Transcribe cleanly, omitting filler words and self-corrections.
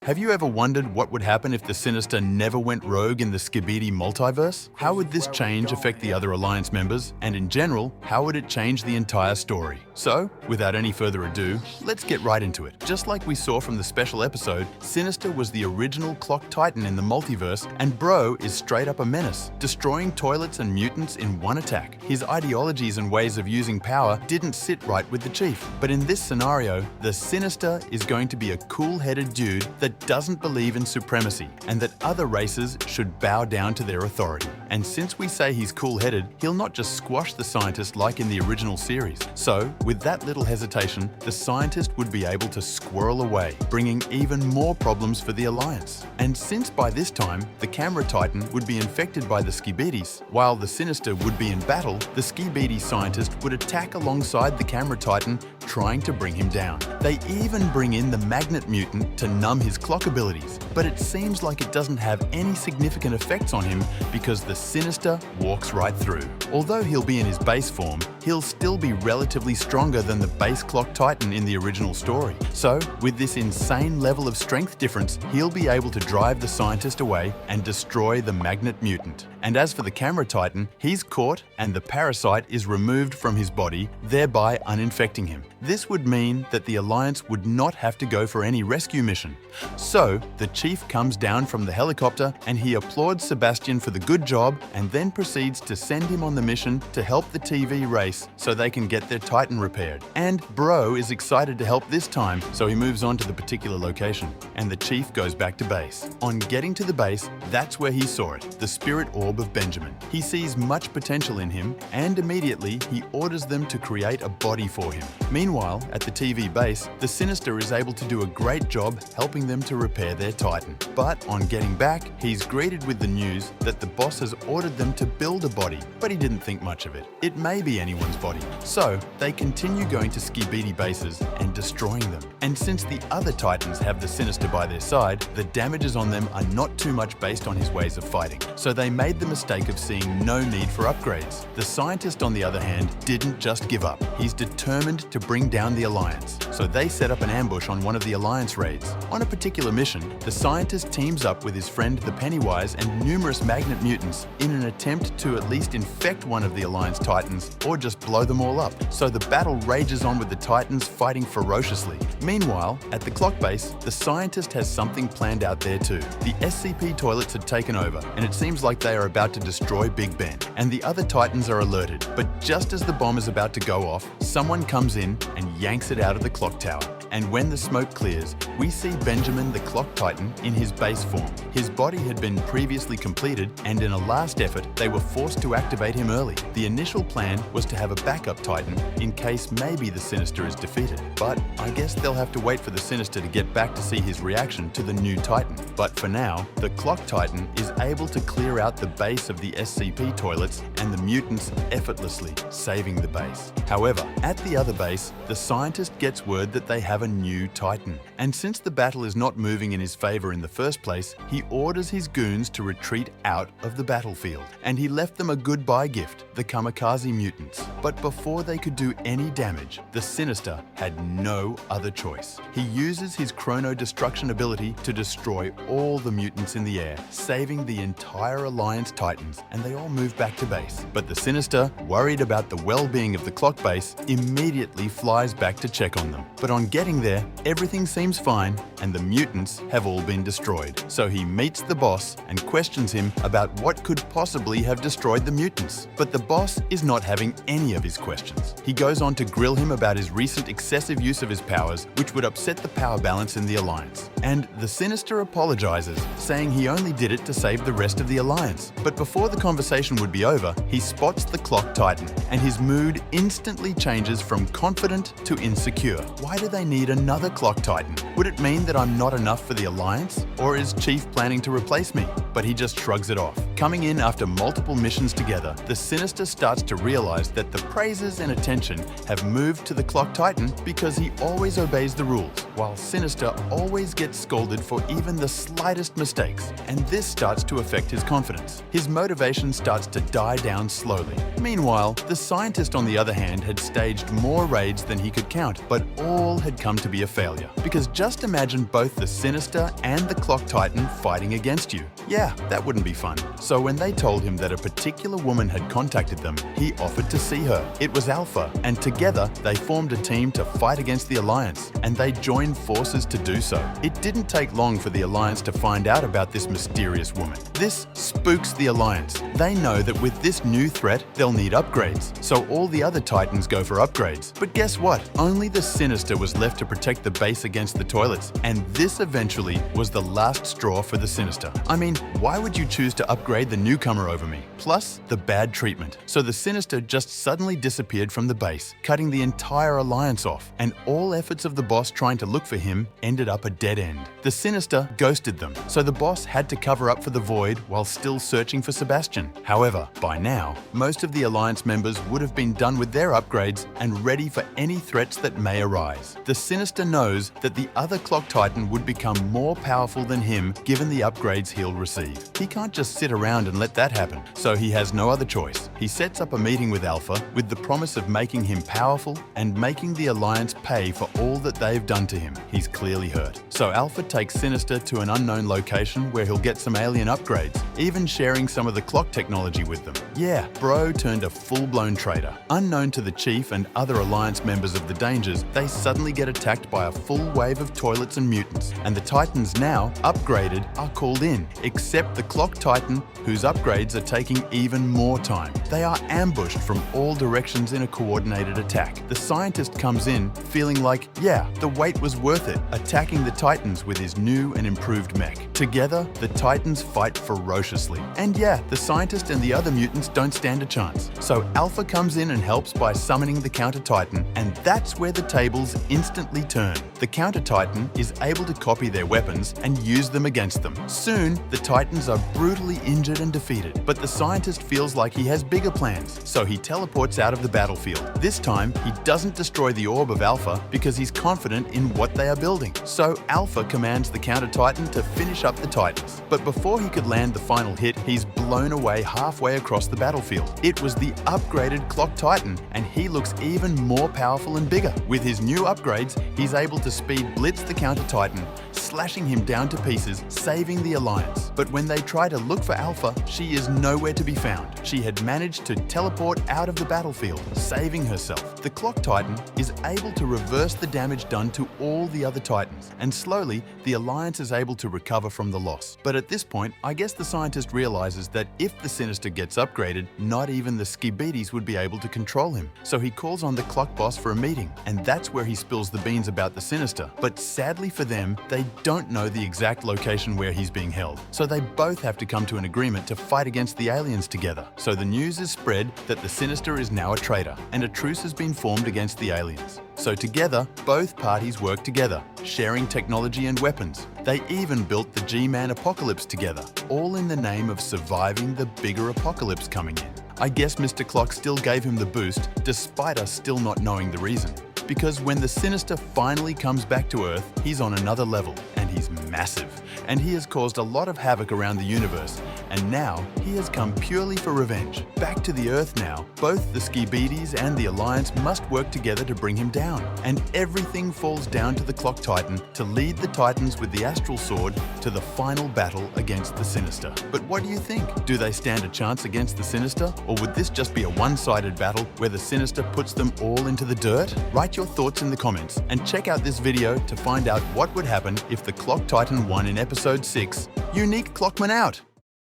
Have you ever wondered what would happen if the Sinister never went rogue in the Skibidi Multiverse? How would this change affect the other Alliance members? And in general, how would it change the entire story? So, without any further ado, let's get right into it. Just like we saw from the special episode, Sinister was the original Clock Titan in the multiverse, and Bro is straight up a menace, destroying toilets and mutants in one attack. His ideologies and ways of using power didn't sit right with the Chief. But in this scenario, the Sinister is going to be a cool-headed dude that doesn't believe in supremacy and that other races should bow down to their authority. And since we say he's cool-headed, he'll not just squash the scientist like in the original series. So, with that little hesitation, the scientist would be able to squirrel away, bringing even more problems for the Alliance. And since by this time, the Camera Titan would be infected by the Skibidis, while the Sinister would be in battle, the Skibidi scientist would attack alongside the Camera Titan, trying to bring him down. They even bring in the Magnet Mutant to numb his clock abilities, but it seems like it doesn't have any significant effects on him because the Sinister walks right through. Although he'll be in his base form, he'll still be relatively stronger than the base Clock Titan in the original story. So, with this insane level of strength difference, he'll be able to drive the scientist away and destroy the Magnet Mutant. And as for the Camera Titan, he's caught and the parasite is removed from his body, thereby uninfecting him. This would mean that the Alliance would not have to go for any rescue mission. So, the Chief comes down from the helicopter and he applauds Sebastian for the good job and then proceeds to send him on the mission to help the TV race so they can get their Titan repaired. And Bro is excited to help this time, so he moves on to the particular location. And the Chief goes back to base. On getting to the base, that's where he saw it, the spirit orb of Benjamin. He sees much potential in him and immediately he orders them to create a body for him. Meanwhile, at the TV base, the Sinister is able to do a great job helping them to repair their Titan. But on getting back, he's greeted with the news that the boss has ordered them to build a body, but he didn't think much of it. It may be anyone's body. So, they continue going to Skibidi bases and destroying them. And since the other Titans have the Sinister by their side, the damages on them are not too much based on his ways of fighting. So they made the mistake of seeing no need for upgrades. The scientist, on the other hand, didn't just give up. He's determined to bring down the Alliance. So they set up an ambush on one of the Alliance raids. On a particular mission, the scientist teams up with his friend the Pennywise and numerous Magnet Mutants in an attempt to at least infect one of the Alliance Titans or just blow them all up. So the battle rages on with the Titans fighting ferociously. Meanwhile, at the clock base, the scientist has something planned out there too. The SCP toilets had taken over, and it seems like they are about to destroy Big Ben, and the other Titans are alerted. But just as the bomb is about to go off, someone comes in and yanks it out of the clock tower. And when the smoke clears, we see Benjamin the Clock Titan in his base form. His body had been previously completed, and in a last effort, they were forced to activate him early. The initial plan was to have a backup Titan in case maybe the Sinister is defeated. But I guess they'll have to wait for the Sinister to get back to see his reaction to the new Titan. But for now, the Clock Titan is able to clear out the base of the SCP toilets and the mutants effortlessly, saving the base. However, at the other base, the scientist gets word that they have a new Titan. And since the battle is not moving in his favor in the first place, he orders his goons to retreat out of the battlefield. And he left them a goodbye gift, the Kamikaze mutants. But before they could do any damage, the Sinister had no other choice. He uses his Chrono Destruction ability to destroy all the mutants in the air, saving the entire Alliance Titans, and they all move back to base. But the Sinister, worried about the well-being of the clock base, immediately flies back to check on them. But on getting there, everything seems fine and the mutants have all been destroyed. So he meets the boss and questions him about what could possibly have destroyed the mutants. But the boss is not having any of his questions. He goes on to grill him about his recent excessive use of his powers, which would upset the power balance in the Alliance. And the Sinister apologizes, saying he only did it to save the rest of the Alliance. But before the conversation would be over, he spots the Clock Titan, and his mood instantly changes from confident to insecure. Why do they need another Clock Titan? Would it mean that I'm not enough for the Alliance? Or is Chief planning to replace me? but he just shrugs it off. Coming in after multiple missions together, the Sinister starts to realize that the praises and attention have moved to the Clock Titan because he always obeys the rules, while Sinister always gets scolded for even the slightest mistakes, and this starts to affect his confidence. His motivation starts to die down slowly. Meanwhile, the Scientist, on the other hand, had staged more raids than he could count, but all had come to be a failure. Because just imagine both the Sinister and the Clock Titan fighting against you. Yeah, that wouldn't be fun. So when they told him that a particular woman had contacted them, he offered to see her. It was Alpha, and together they formed a team to fight against the Alliance, and they joined forces to do so. It didn't take long for the Alliance to find out about this mysterious woman. This spooks the Alliance. They know that with this new threat, they'll need upgrades, so all the other Titans go for upgrades. But guess what? Only the Sinister was left to protect the base against the toilets, and this eventually was the last straw for the Sinister. I mean, why would you choose to upgrade the newcomer over me? Plus, the bad treatment. So the Sinister just suddenly disappeared from the base, cutting the entire Alliance off, and all efforts of the boss trying to look for him ended up a dead end. The Sinister ghosted them, so the boss had to cover up for the void while still searching for Sebastian. However, by now, most of the Alliance members would have been done with their upgrades and ready for any threats that may arise. The Sinister knows that the other Clock Titan would become more powerful than him given the upgrades he'll receive. He can't just sit around and let that happen, so he has no other choice. He sets up a meeting with Alpha with the promise of making him powerful and making the Alliance pay for all that they've done to him. He's clearly hurt. So Alpha takes Sinister to an unknown location where he'll get some alien upgrades, even sharing some of the clock technology with them. Yeah, bro turned a full-blown traitor. Unknown to the Chief and other Alliance members of the Dangers, they suddenly get attacked by a full wave of toilets and mutants, and the Titans now, upgraded, are called in, except the Clock Titan, whose upgrades are taking even more time. They are ambushed from all directions in a coordinated attack. The Scientist comes in, feeling like, yeah, the wait was worth it, attacking the Titans with his new and improved mech. Together, the Titans fight ferociously. And yeah, the Scientist and the other mutants don't stand a chance. So Alpha comes in and helps by summoning the Counter-Titan, and that's where the tables instantly turn. The Counter-Titan is able to copy their weapons and use them against them. Soon, the Titans are brutally injured and defeated, but the Scientist feels like he has bigger plans, so he teleports out of the battlefield. This time, he doesn't destroy the orb of Alpha because he's confident in what they are building. So Alpha commands the Counter-Titan to finish up the Titans. But before he could land the final hit, he's blown away halfway across the battlefield. It was the upgraded Clock Titan, and he looks even more powerful and bigger. With his new upgrades, he's able to speed blitz the Counter-Titan, slashing him down to pieces, saving the Alliance. But when they try to look for Alpha, she is nowhere to be found. She had managed to teleport out of the battlefield, saving herself. The Clock Titan is able to reverse the damage done to all the other Titans, and slowly, the Alliance is able to recover from the loss. But at this point, I guess the Scientist realizes that if the Sinister gets upgraded, not even the Skibidis would be able to control him. So he calls on the Clock Boss for a meeting, and that's where he spills the beans about the Sinister. But sadly for them, they don't know the exact location where he's being held. So they both have to come to an agreement to fight against the aliens together. So the news is spread that the Sinister is now a traitor, and a truce has been formed against the aliens. So together, both parties work together, sharing technology and weapons. They even built the G-Man apocalypse together, all in the name of surviving the bigger apocalypse coming in. I guess Mr. Clock still gave him the boost, despite us still not knowing the reason. Because when the Sinister finally comes back to Earth, he's on another level, and he's massive. And he has caused a lot of havoc around the universe, and now he has come purely for revenge. Back to the Earth now, both the Skibidis and the Alliance must work together to bring him down. And everything falls down to the Clock Titan to lead the Titans with the Astral Sword to the final battle against the Sinister. But what do you think? Do they stand a chance against the Sinister? Or would this just be a one-sided battle where the Sinister puts them all into the dirt? Write your thoughts in the comments and check out this video to find out what would happen if the Clock Titan won in episode 6. Unique Clockman out!